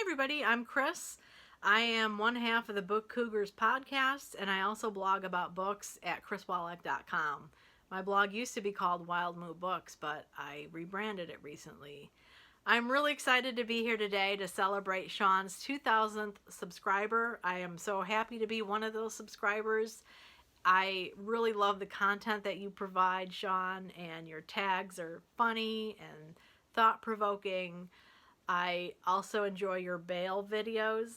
everybody, I'm Chris. I am one half of the Book Cougars podcast, and I also blog about books at chriswallach.com. My blog used to be called Wild Moo Books, but I rebranded it recently. I'm really excited to be here today to celebrate Sean's 2000th subscriber. I am so happy to be one of those subscribers. I really love the content that you provide, Sean, and your tags are funny and thought-provoking. I also enjoy your Bale videos.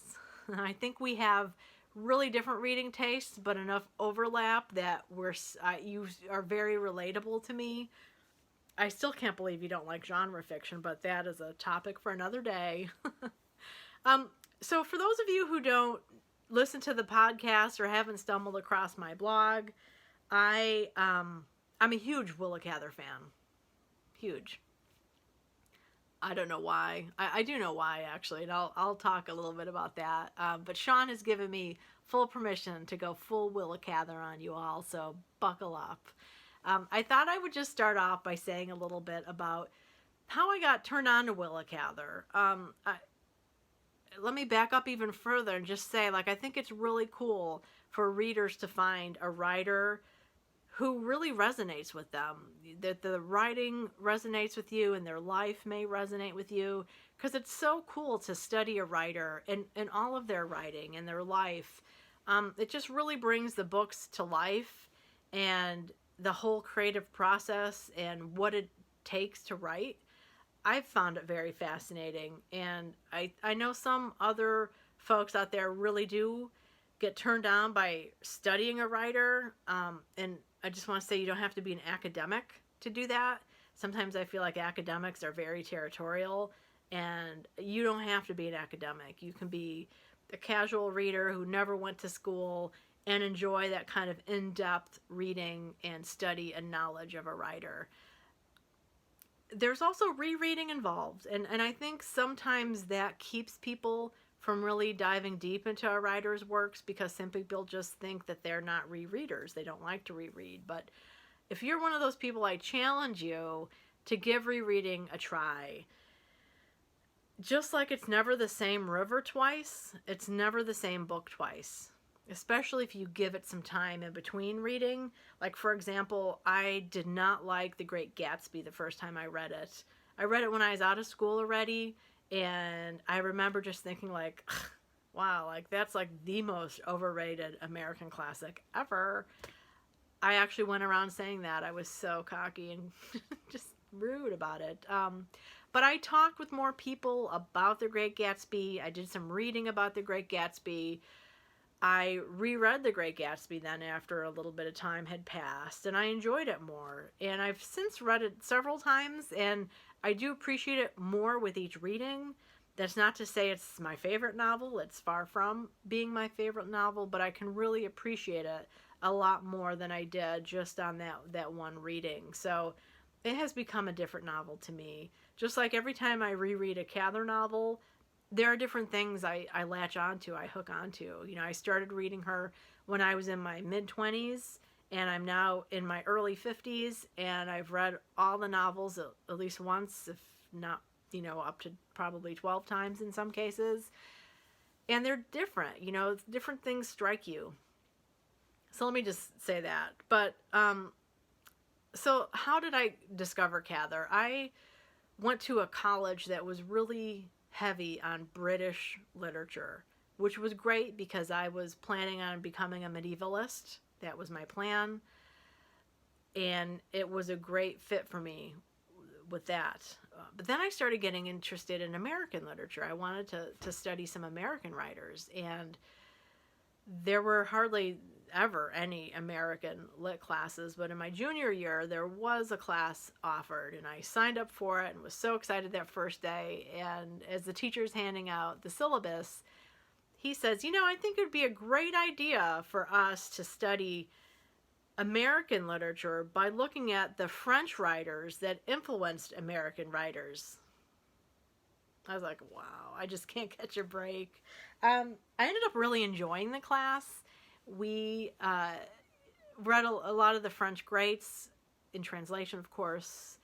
I think we have really different reading tastes, but enough overlap that you are very relatable to me. I still can't believe you don't like genre fiction, but that is a topic for another day. So for those of you who don't listen to the podcast or haven't stumbled across my blog, I'm a huge Willa Cather fan. Huge. I don't know why. I do know why, actually, and I'll talk a little bit about that. But Sean has given me full permission to go full Willa Cather on you all, so buckle up. I thought I would just start off by saying a little bit about how I got turned on to Willa Cather. Let me back up even further and just say, I think it's really cool for readers to find a writer who really resonates with them, that the writing resonates with you and their life may resonate with you, because it's so cool to study a writer and all of their writing and their life. It just really brings the books to life and the whole creative process and what it takes to write. I've found it very fascinating, and I know some other folks out there really do get turned on by studying a writer, and I just want to say you don't have to be an academic to do that. Sometimes I feel like academics are very territorial, and you don't have to be an academic. You can be a casual reader who never went to school and enjoy that kind of in-depth reading and study and knowledge of a writer. There's also rereading involved, and I think sometimes that keeps people from really diving deep into a writer's works because some people just think that they're not rereaders. They don't like to reread. But if you're one of those people, I challenge you to give rereading a try. Just like it's never the same river twice, it's never the same book twice. Especially if you give it some time in between reading. Like, for example, I did not like The Great Gatsby the first time I read it. I read it when I was out of school already, and I remember just thinking, wow, that's the most overrated American classic ever. I actually went around saying that. I was so cocky and just rude about it. But I talked with more people about The Great Gatsby. I did some reading about The Great Gatsby. I reread The Great Gatsby then after a little bit of time had passed, and I enjoyed it more. And I've since read it several times, and I do appreciate it more with each reading. That's not to say it's my favorite novel. It's far from being my favorite novel, but I can really appreciate it a lot more than I did just on that one reading. So it has become a different novel to me. Just like every time I reread a Cather novel, there are different things I latch onto, I hook onto. I started reading her when I was in my mid-20s, and I'm now in my early 50s, and I've read all the novels at least once, if not, up to probably 12 times in some cases. And they're different, different things strike you. So let me just say that. But, so how did I discover Cather? I went to a college that was really heavy on British literature, which was great because I was planning on becoming a medievalist. That was my plan, and it was a great fit for me with that. But then I started getting interested in American literature. I wanted to study some American writers, and there were hardly ever any American lit classes, but in my junior year there was a class offered, and I signed up for it and was so excited that first day. And as the teacher's handing out the syllabus, he says, I think it would be a great idea for us to study American literature by looking at the French writers that influenced American writers. I was like, wow, I just can't catch a break. I ended up really enjoying the class. We read a lot of the French greats, in translation, of course.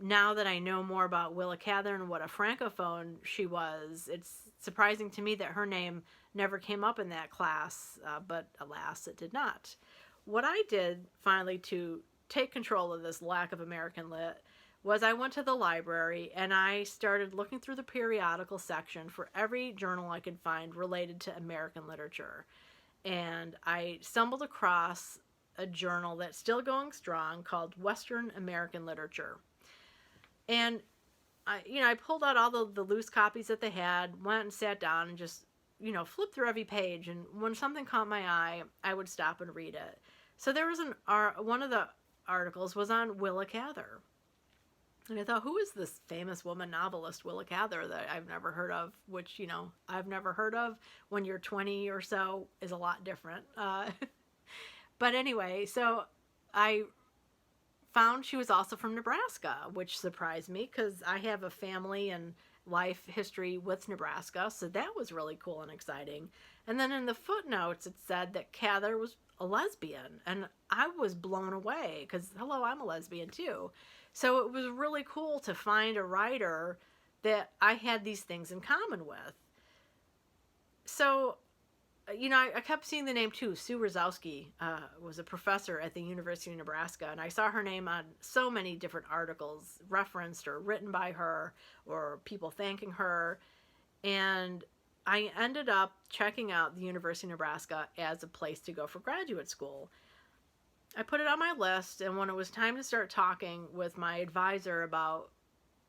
Now that I know more about Willa Cather and what a francophone she was, it's surprising to me that her name never came up in that class, but alas, it did not. What I did finally to take control of this lack of American lit was I went to the library and I started looking through the periodical section for every journal I could find related to American literature. And I stumbled across a journal that's still going strong called Western American Literature. And I pulled out all the loose copies that they had, went and sat down and just, flipped through every page. And when something caught my eye, I would stop and read it. So there was one of the articles was on Willa Cather. And I thought, who is this famous woman novelist, Willa Cather, that I've never heard of, which, I've never heard of when you're 20 or so is a lot different. But anyway, so I found she was also from Nebraska, which surprised me because I have a family and life history with Nebraska, so that was really cool and exciting. And then in the footnotes, it said that Cather was a lesbian, and I was blown away because, hello, I'm a lesbian too. So it was really cool to find a writer that I had these things in common with. So, I kept seeing the name too. Sue Rosowski was a professor at the University of Nebraska, and I saw her name on so many different articles referenced or written by her or people thanking her. And I ended up checking out the University of Nebraska as a place to go for graduate school. I put it on my list, and when it was time to start talking with my advisor about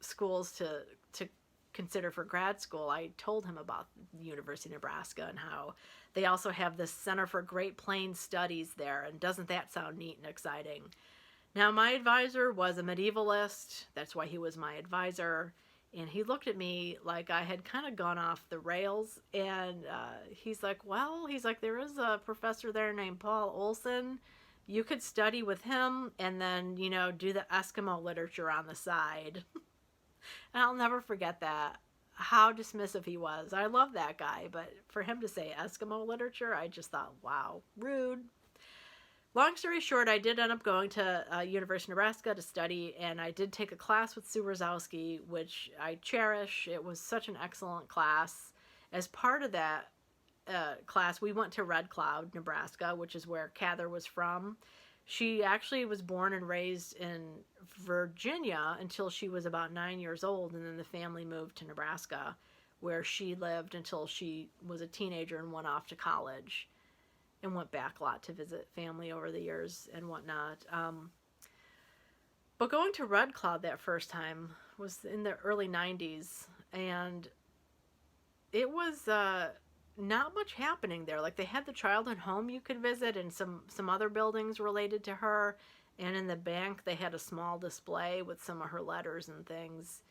schools to consider for grad school, I told him about the University of Nebraska and how they also have this Center for Great Plains Studies there, and doesn't that sound neat and exciting? Now, my advisor was a medievalist. That's why he was my advisor. And he looked at me like I had kind of gone off the rails. And he's like, there is a professor there named Paul Olson. You could study with him and then, do the Eskimo literature on the side. And I'll never forget that. How dismissive he was. I love that guy, but for him to say Eskimo literature, I just thought, wow, rude. Long story short, I did end up going to University of Nebraska to study, and I did take a class with Sue Rosowski, which I cherish. It was such an excellent class. As part of that class, we went to Red Cloud, Nebraska, which is where Cather was from. She actually was born and raised in Virginia until she was about 9 years old, and then the family moved to Nebraska, where she lived until she was a teenager and went off to college and went back a lot to visit family over the years and whatnot. But going to Red Cloud that first time was in the early 90s, and it was not much happening there. Like, they had the childhood home you could visit and some other buildings related to her, and in the bank they had a small display with some of her letters and things,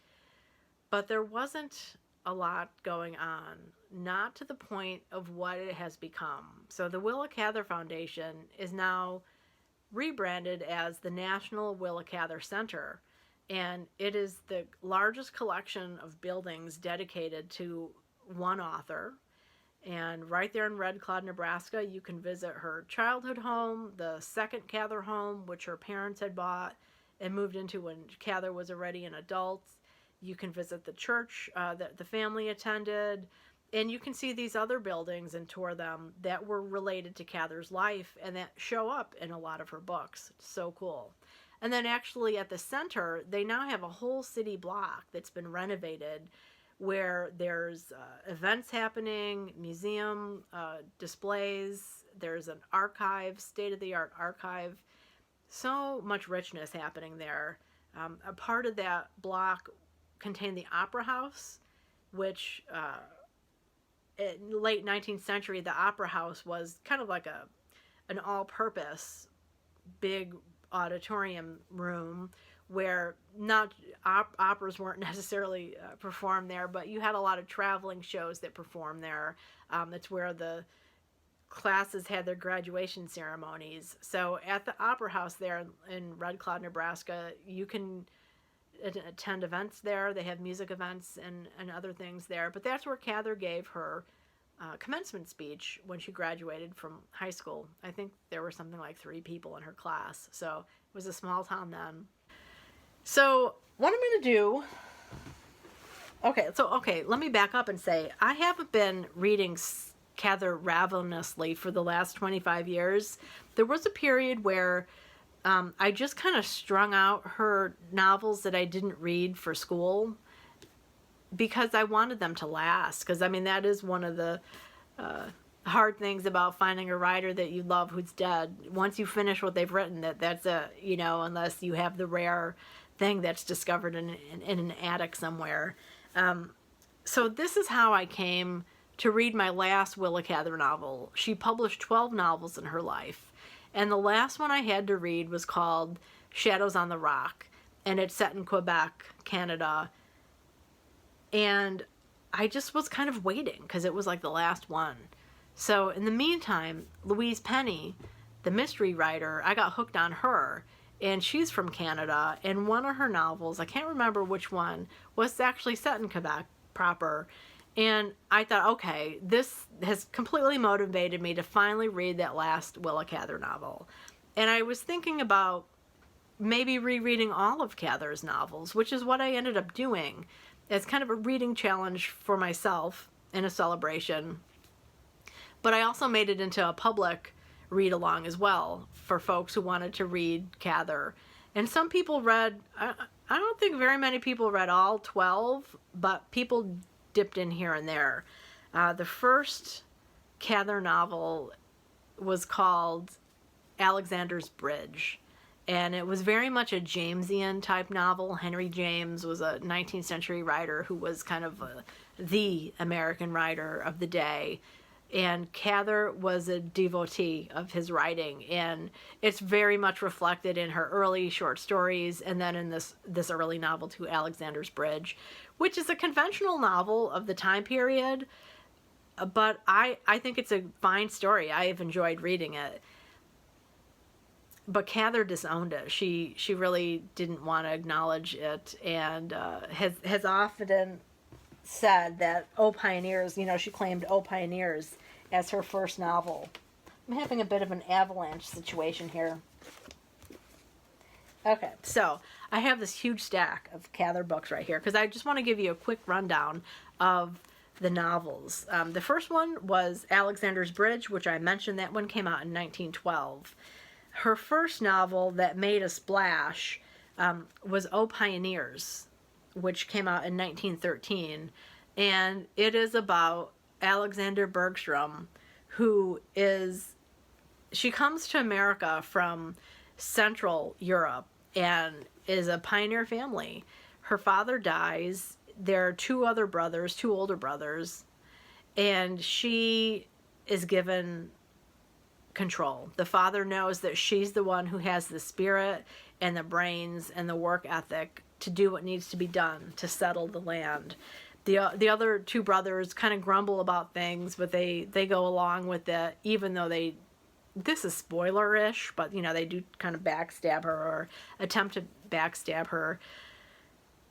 but there wasn't a lot going on, not to the point of what it has become. So the Willa Cather Foundation is now rebranded as the National Willa Cather Center, and it is the largest collection of buildings dedicated to one author. And right there in Red Cloud, Nebraska, you can visit her childhood home, the second Cather home, which her parents had bought and moved into when Cather was already an adult. You can visit the church that the family attended, and you can see these other buildings and tour them that were related to Cather's life and that show up in a lot of her books. It's so cool. And then actually at the center, they now have a whole city block that's been renovated, where there's events happening, museum displays, there's an archive, state-of-the-art archive. So much richness happening there. A part of that block contained the Opera House, which in the late 19th century, the Opera House was kind of like an all-purpose big auditorium room where not operas weren't necessarily performed there, but you had a lot of traveling shows that performed there. That's where the classes had their graduation ceremonies. So at the Opera House there in Red Cloud, Nebraska, you can attend events there. They have music events and other things there. But that's where Cather gave her commencement speech when she graduated from high school. I think there were something like 3 people in her class. So it was a small town then. So what I'm going to do, okay, let me back up and say, I haven't been reading Cather ravenously for the last 25 years. There was a period where I just kind of strung out her novels that I didn't read for school because I wanted them to last. Because, I mean, that is one of the hard things about finding a writer that you love who's dead. Once you finish what they've written, that's a, you know, unless you have the rare thing that's discovered in an attic somewhere. So this is how I came to read my last Willa Cather novel. She published 12 novels in her life, and the last one I had to read was called Shadows on the Rock, and it's set in Quebec, Canada. And I just was kind of waiting because it was like the last one. So in the meantime, Louise Penny, the mystery writer, I got hooked on her. And she's from Canada, and one of her novels, I can't remember which one, was actually set in Quebec proper. And I thought, okay, this has completely motivated me to finally read that last Willa Cather novel. And I was thinking about maybe rereading all of Cather's novels, which is what I ended up doing as kind of a reading challenge for myself in a celebration. But I also made it into a public read along as well for folks who wanted to read Cather. And some people read, I don't think very many people read all 12, but people dipped in here and there. The first Cather novel was called Alexander's Bridge, and it was very much a Jamesian type novel. Henry James was a 19th century writer who was kind of the American writer of the day. And Cather was a devotee of his writing, and it's very much reflected in her early short stories, and then in this early novel too, Alexander's Bridge, which is a conventional novel of the time period, but I think it's a fine story. I have enjoyed reading it. But Cather disowned it. She really didn't want to acknowledge it, and has often said that Oh Pioneers, you know, she claimed Oh Pioneers as her first novel. I'm having a bit of an avalanche situation here. Okay, so I have this huge stack of Cather books right here because I just want to give you a quick rundown of the novels. The first one was Alexander's Bridge, which I mentioned. That one came out in 1912. Her first novel that made a splash was Oh Pioneers, which came out in 1913, and it is about Alexander Bergstrom, she comes to America from Central Europe and is a pioneer family. Her father dies. There are two older brothers, and she is given control. The father knows that she's the one who has the spirit and the brains and the work ethic to do what needs to be done to settle the land. The other two brothers kind of grumble about things, but they go along with it, even though this is spoiler-ish, but you know, they do kind of backstab her or attempt to backstab her.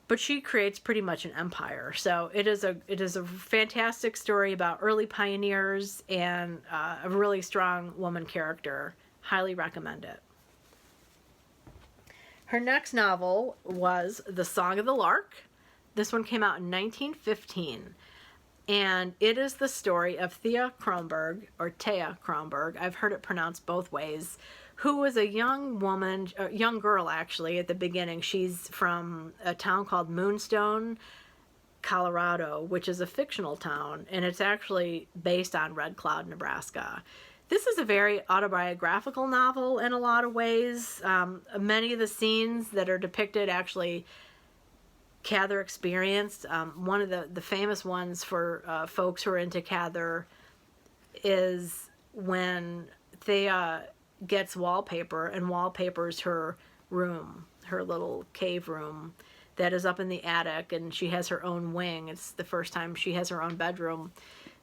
But she creates pretty much an empire. So it is a fantastic story about early pioneers and a really strong woman character. Highly recommend it. Her next novel was The Song of the Lark. This one came out in 1915. And it is the story of Thea Kronberg, or Thea Kronberg, I've heard it pronounced both ways, who was a young woman, a young girl actually at the beginning. She's from a town called Moonstone, Colorado, which is a fictional town, and it's actually based on Red Cloud, Nebraska. This is a very autobiographical novel in a lot of ways. Many of the scenes that are depicted actually Cather experienced. One of the famous ones for folks who are into Cather is when Thea gets wallpaper and wallpapers her room, her little cave room that is up in the attic, and she has her own wing. It's the first time she has her own bedroom.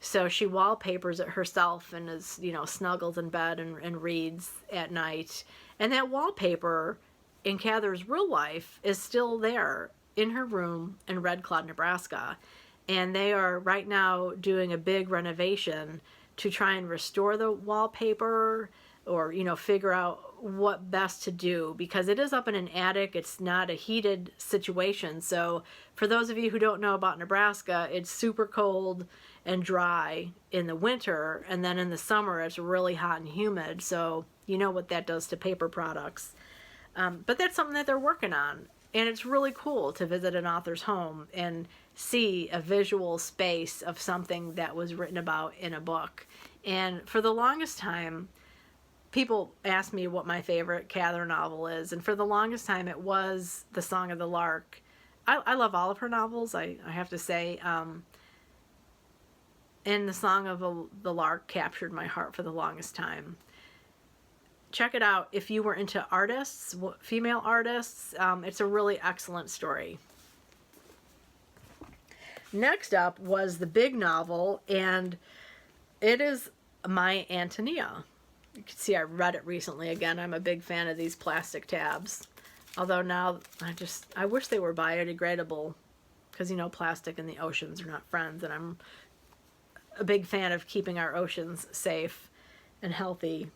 So she wallpapers it herself and is, you know, snuggles in bed and reads at night. And that wallpaper in Cather's real life is still there in her room in Red Cloud, Nebraska. And they are right now doing a big renovation to try and restore the wallpaper, or, you know, figure out what best to do, because it is up in an attic. It's not a heated situation. So for those of you who don't know about Nebraska, it's super cold and dry in the winter, and then in the summer it's really hot and humid. So you know what that does to paper products. But that's something that they're working on. And it's really cool to visit an author's home and see a visual space of something that was written about in a book. And for the longest time, people ask me what my favorite Cather novel is. And for the longest time, it was The Song of the Lark. I love all of her novels, I have to say. And The Song of the Lark captured my heart for the longest time. Check it out if you were into artists, female artists. It's a really excellent story. Next up was the big novel, and it is My Antonia. You can see I read it recently again. I'm a big fan of these plastic tabs. Although now I wish they were biodegradable, because you know plastic and the oceans are not friends, and I'm a big fan of keeping our oceans safe and healthy.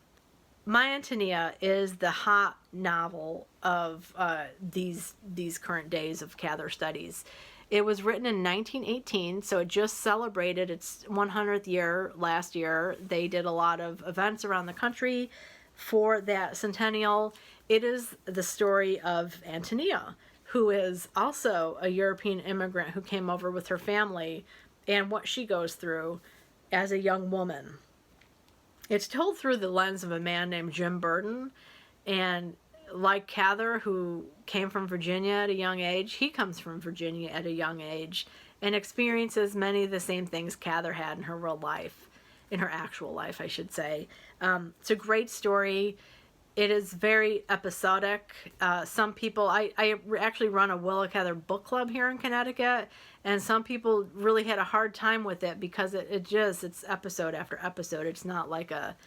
My Antonia is the hot novel of these current days of Cather studies. It was written in 1918, so it just celebrated its 100th year last year. They did a lot of events around the country for that centennial. It is the story of Antonia, who is also a European immigrant who came over with her family, and what she goes through as a young woman. It's told through the lens of a man named Jim Burton, and like Cather, who came from Virginia at a young age, he comes from Virginia at a young age and experiences many of the same things Cather had in her real life, in her actual life, I should say. It's a great story. It is very episodic. Some people, I actually run a Willa Cather book club here in Connecticut, and some people really had a hard time with it because it's episode after episode. It's not like a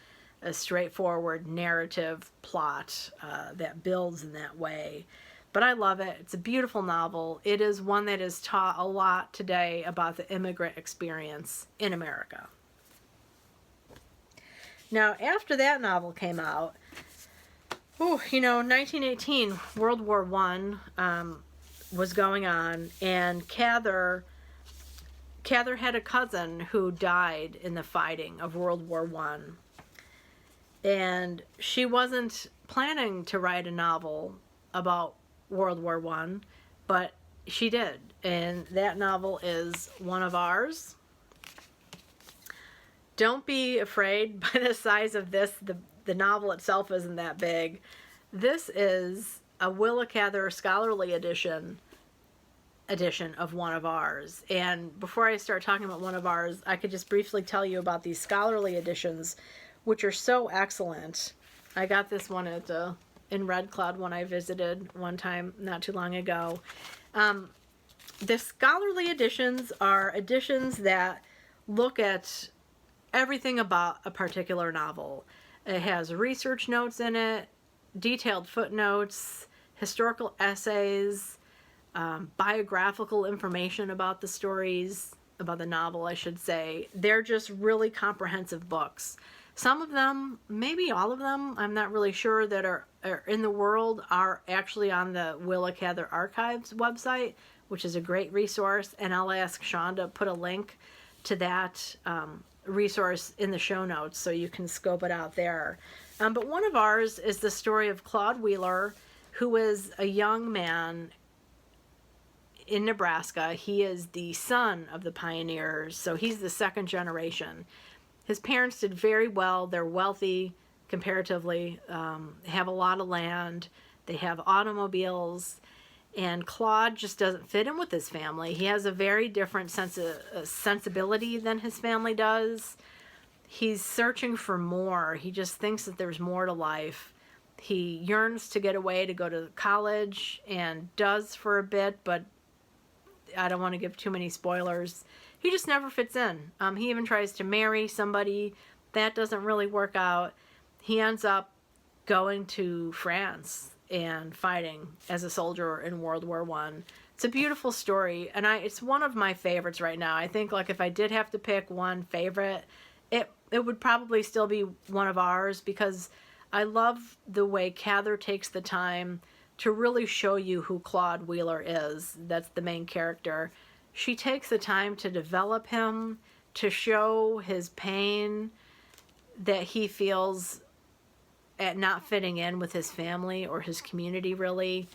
straightforward narrative plot that builds in that way. But I love it. It's a beautiful novel. It is one that is taught a lot today about the immigrant experience in America. Now, after that novel came out, 1918, World War I was going on, and Cather had a cousin who died in the fighting of World War I. And she wasn't planning to write a novel about World War I, but she did. And that novel is One of Ours. Don't be afraid by the size of this. The novel itself isn't that big. This is a Willa Cather scholarly edition of One of Ours. And before I start talking about One of Ours, I could just briefly tell you about these scholarly editions, which are so excellent. I got this one in Red Cloud when I visited one time not too long ago. The scholarly editions are editions that look at everything about a particular novel. It has research notes in it, detailed footnotes, historical essays, biographical information about the stories, about the novel, I should say. They're just really comprehensive books. Some of them, maybe all of them, I'm not really sure, that are in the world are actually on the Willa Cather Archives website, which is a great resource, and I'll ask Sean to put a link to that resource in the show notes so you can scope it out there. But One of Ours is the story of Claude Wheeler, who is a young man in Nebraska. He is the son of the pioneers, so he's the second generation. His parents did very well. They're wealthy comparatively, have a lot of land, they have automobiles, and Claude just doesn't fit in with his family. He has a very different sensibility than his family does. He's searching for more. He just thinks that there's more to life. He yearns to get away to go to college, and does for a bit, but I don't want to give too many spoilers. He just never fits in. He even tries to marry somebody. That doesn't really work out. He ends up going to France and fighting as a soldier in World War I. It's a beautiful story, and it's one of my favorites right now. I think, like, if I did have to pick one favorite, it would probably still be One of Ours, because I love the way Cather takes the time to really show you who Claude Wheeler is. That's the main character. She takes the time to develop him, to show his pain that he feels at not fitting in with his family or his community, really.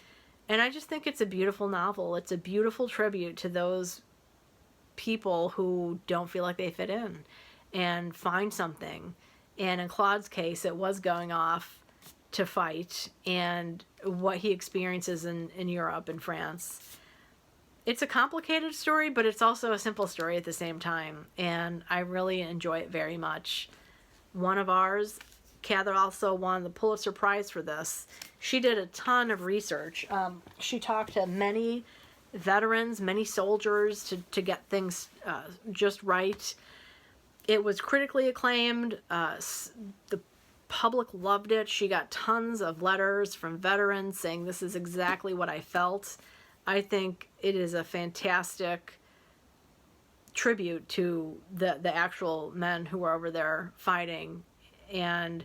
And I just think it's a beautiful novel. It's a beautiful tribute to those people who don't feel like they fit in and find something. And in Claude's case, it was going off to fight and what he experiences in Europe and France. It's a complicated story, but it's also a simple story at the same time. And I really enjoy it very much. One of ours, Cather also won the Pulitzer Prize for this. She did a ton of research. She talked to many veterans, many soldiers to get things just right. It was critically acclaimed. The public loved it. She got tons of letters from veterans saying, this is exactly what I felt. I think it is a fantastic tribute to the actual men who were over there fighting. And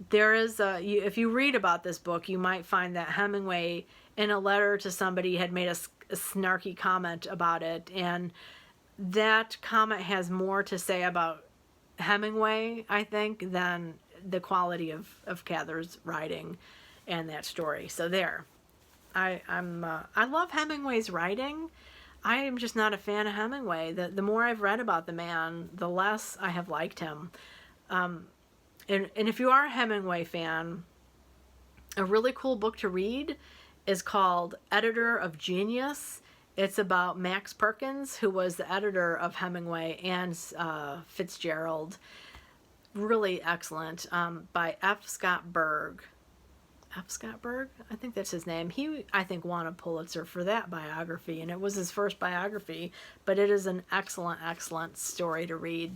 there is if you read about this book, you might find that Hemingway, in a letter to somebody, had made a snarky comment about it. And that comment has more to say about Hemingway, I think, than the quality of Cather's writing and that story. So there. I love Hemingway's writing. I am just not a fan of Hemingway. The more I've read about the man, the less I have liked him. And if you are a Hemingway fan, a really cool book to read is called Editor of Genius. It's about Max Perkins, who was the editor of Hemingway and Fitzgerald. Really excellent, by F. Scott Berg. F. Scott Berg? I think that's his name. He, I think, won a Pulitzer for that biography, and it was his first biography, but it is an excellent, excellent story to read.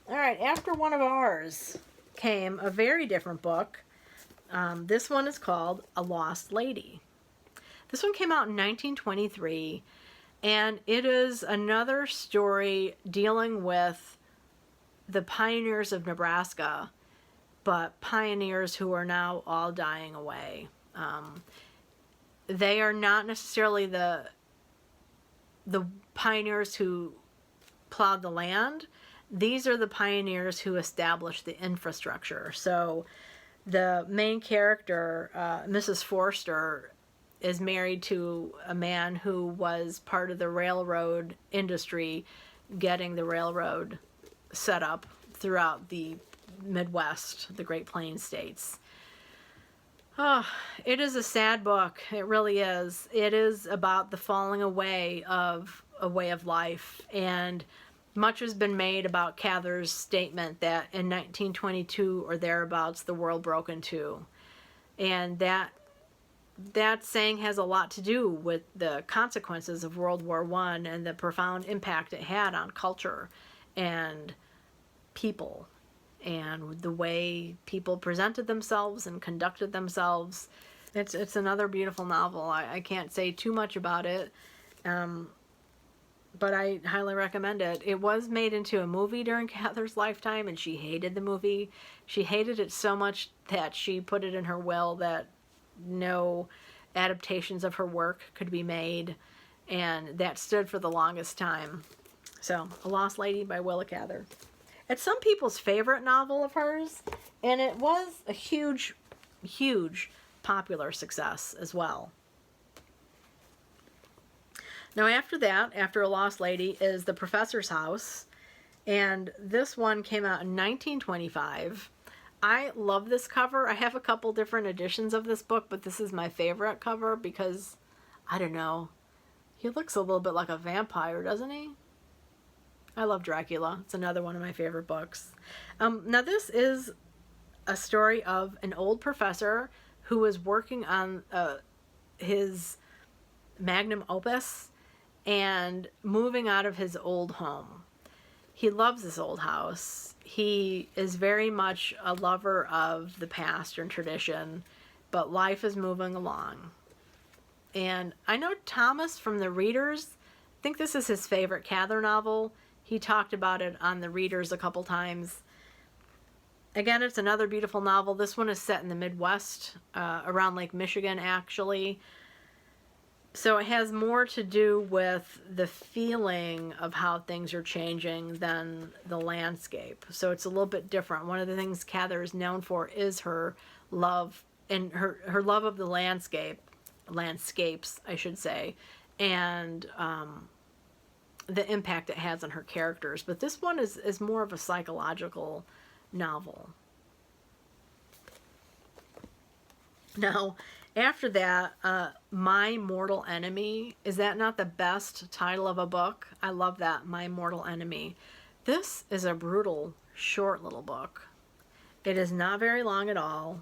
All right, after one of ours came a very different book. This one is called A Lost Lady. This one came out in 1923, and it is another story dealing with the pioneers of Nebraska, but pioneers who are now all dying away. They are not necessarily the pioneers who plowed the land. These are the pioneers who established the infrastructure. So the main character, Mrs. Forster, is married to a man who was part of the railroad industry, getting the railroad set up throughout the Midwest, the Great Plains states. Oh, it is a sad book. It really is. It is about the falling away of a way of life, and much has been made about Cather's statement that in 1922 or thereabouts the world broke in two. And that saying has a lot to do with the consequences of World War I and the profound impact it had on culture and people and the way people presented themselves and conducted themselves. It's another beautiful novel. I can't say too much about it, but I highly recommend it. It was made into a movie during Cather's lifetime, and she hated the movie. She hated it so much that she put it in her will that no adaptations of her work could be made, and that stood for the longest time. So, A Lost Lady by Willa Cather. It's some people's favorite novel of hers, and it was a huge, huge popular success as well. Now after that, after A Lost Lady, is The Professor's House, and this one came out in 1925. I love this cover. I have a couple different editions of this book, but this is my favorite cover because, I don't know, he looks a little bit like a vampire, doesn't he? I love Dracula. It's another one of my favorite books. Now this is a story of an old professor who is working on his magnum opus and moving out of his old home. He loves this old house. He is very much a lover of the past and tradition, but life is moving along. And I know Thomas from the Readers, I think this is his favorite Cather novel. He talked about it on the Readers a couple times. Again, it's another beautiful novel. This one is set in the Midwest, around Lake Michigan, actually. So it has more to do with the feeling of how things are changing than the landscape. So it's a little bit different. One of the things Cather is known for is her love, and her love of the landscapes, I should say, and the impact it has on her characters. But this one is more of a psychological novel. Now, after that, My Mortal Enemy. Is that not the best title of a book? I love that, My Mortal Enemy. This is a brutal, short little book. It is not very long at all.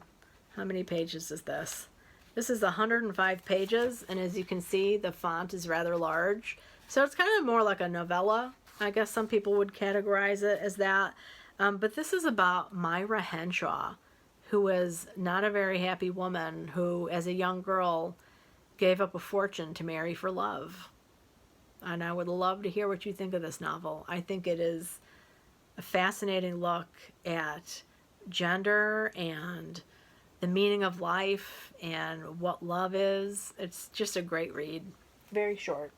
How many pages is this? This is 105 pages, and as you can see, the font is rather large. So it's kind of more like a novella. I guess some people would categorize it as that. But this is about Myra Henshaw, who was not a very happy woman who, as a young girl, gave up a fortune to marry for love. And I would love to hear what you think of this novel. I think it is a fascinating look at gender and the meaning of life and what love is. It's just a great read. Very short.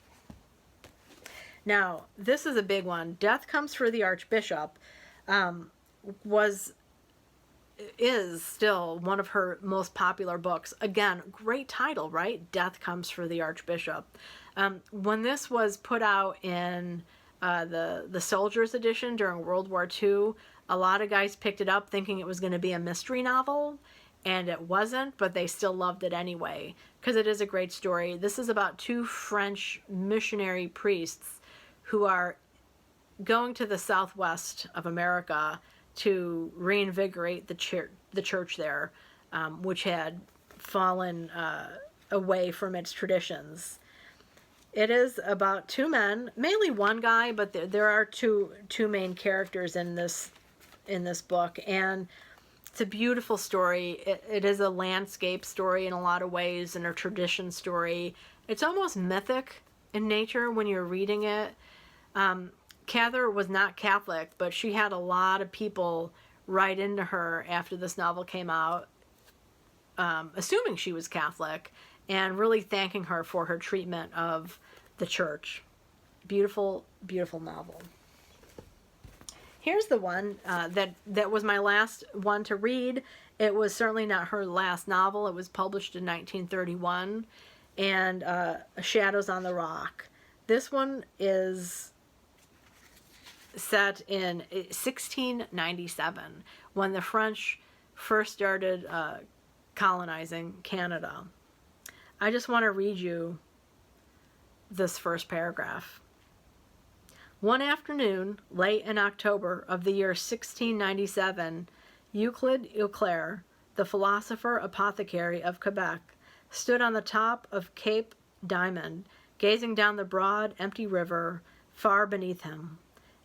Now, this is a big one. Death Comes for the Archbishop is still one of her most popular books. Again, great title, right? Death Comes for the Archbishop. When this was put out in the Soldiers edition during World War II, a lot of guys picked it up thinking it was going to be a mystery novel, and it wasn't, but they still loved it anyway, because it is a great story. This is about two French missionary priests who are going to the southwest of America to reinvigorate the church there, which had fallen away from its traditions. It is about two men, mainly one guy, but there are two main characters in this book, and it's a beautiful story. It is a landscape story in a lot of ways, and a tradition story. It's almost mythic in nature when you're reading it. Cather was not Catholic, but she had a lot of people write into her after this novel came out, assuming she was Catholic, and really thanking her for her treatment of the church. Beautiful, beautiful novel. Here's the one that was my last one to read. It was certainly not her last novel. It was published in 1931, and Shadows on the Rock. This one is set in 1697, when the French first started colonizing Canada. I just want to read you this first paragraph. One afternoon, late in October of the year 1697, Euclid Euclair, the philosopher apothecary of Quebec, stood on the top of Cape Diamond, gazing down the broad, empty river far beneath him.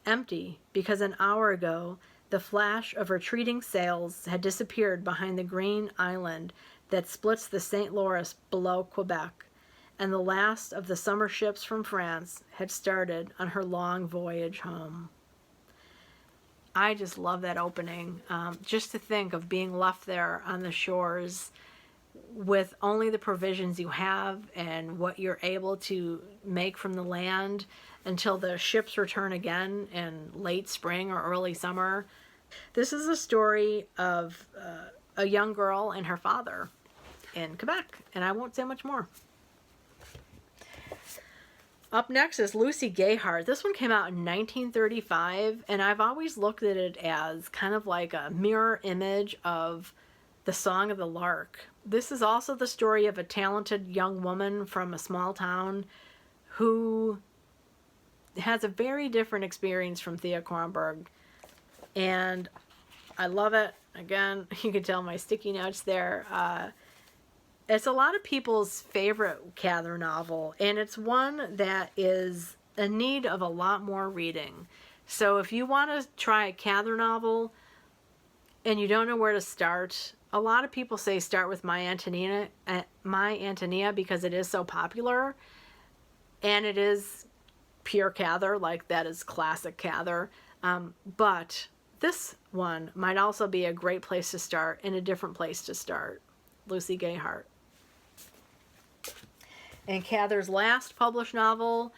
Empty, because an hour ago the flash of retreating sails had disappeared behind the green island that splits the St. Lawrence below Quebec, and the last of the summer ships from France had started on her long voyage home. I just love that opening. Just to think of being left there on the shores with only the provisions you have and what you're able to make from the land until the ships return again in late spring or early summer. This is a story of a young girl and her father in Quebec, and I won't say much more. Up next is Lucy Gayheart. This one came out in 1935, and I've always looked at it as kind of like a mirror image of The Song of the Lark. This is also the story of a talented young woman from a small town who has a very different experience from Thea Kronberg, and I love it. Again, you can tell my sticky notes there. It's a lot of people's favorite Cather novel, and it's one that is in need of a lot more reading. So if you want to try a Cather novel and you don't know where to start, a lot of people say start with My Antonia because it is so popular, and it is pure Cather, like that is classic Cather. But this one might also be a great place to start and a different place to start. Lucy Gayhart. And Cather's last published novel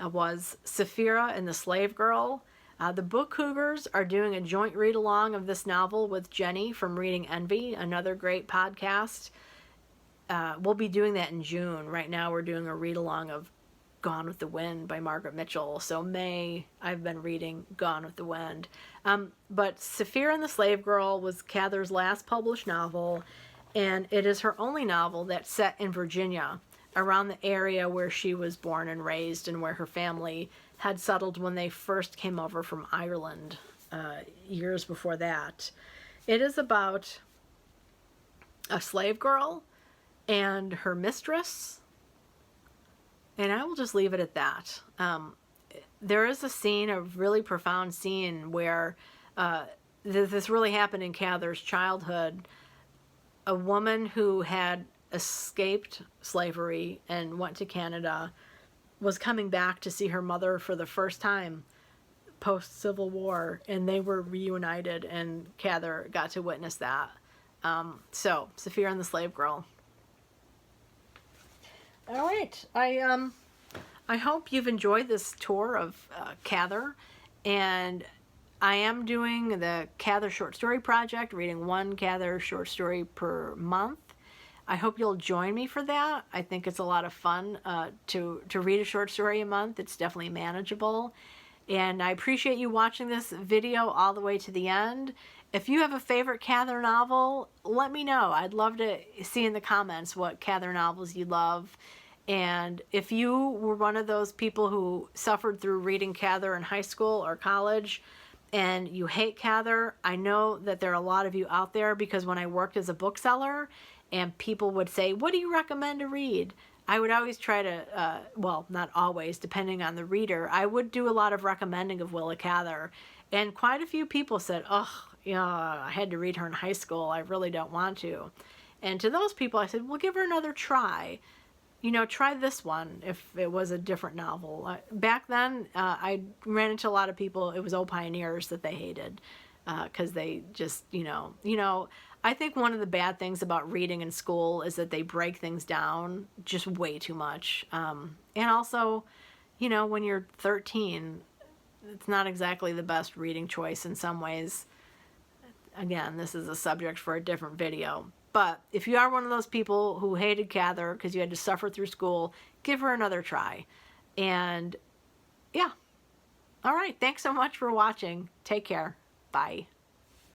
was Saphira and the Slave Girl. The Book Cougars are doing a joint read-along of this novel with Jenny from Reading Envy, another great podcast. We'll be doing that in June. Right now we're doing a read-along of Gone with the Wind by Margaret Mitchell. So May, I've been reading Gone with the Wind. But Saphira and the Slave Girl was Cather's last published novel, and it is her only novel that's set in Virginia, around the area where she was born and raised and where her family had settled when they first came over from Ireland years before that. It is about a slave girl and her mistress, and I will just leave it at that. There is a scene, a really profound scene, where this really happened in Cather's childhood. A woman who had escaped slavery and went to Canada was coming back to see her mother for the first time post-Civil War, and they were reunited, and Cather got to witness that. So, Saphira and the Slave Girl. All right, I hope you've enjoyed this tour of Cather, and I am doing the Cather Short Story Project, reading one Cather short story per month. I hope you'll join me for that. I think it's a lot of fun to read a short story a month. It's definitely manageable. And I appreciate you watching this video all the way to the end. If you have a favorite Cather novel, let me know. I'd love to see in the comments what Cather novels you love. And if you were one of those people who suffered through reading Cather in high school or college, and you hate Cather, I know that there are a lot of you out there, because when I worked as a bookseller and people would say, what do you recommend to read? I would always try to, well, not always, depending on the reader, I would do a lot of recommending of Willa Cather. And quite a few people said, oh, yeah, I had to read her in high school. I really don't want to. And to those people, I said, well, give her another try. You know, try this one if it was a different novel. Back then, I ran into a lot of people, it was Old Pioneers that they hated, because they just, you know, I think one of the bad things about reading in school is that they break things down just way too much. And also, you know, when you're 13, it's not exactly the best reading choice in some ways. Again, this is a subject for a different video. But if you are one of those people who hated Cather because you had to suffer through school, give her another try. And yeah. All right. Thanks so much for watching. Take care. Bye.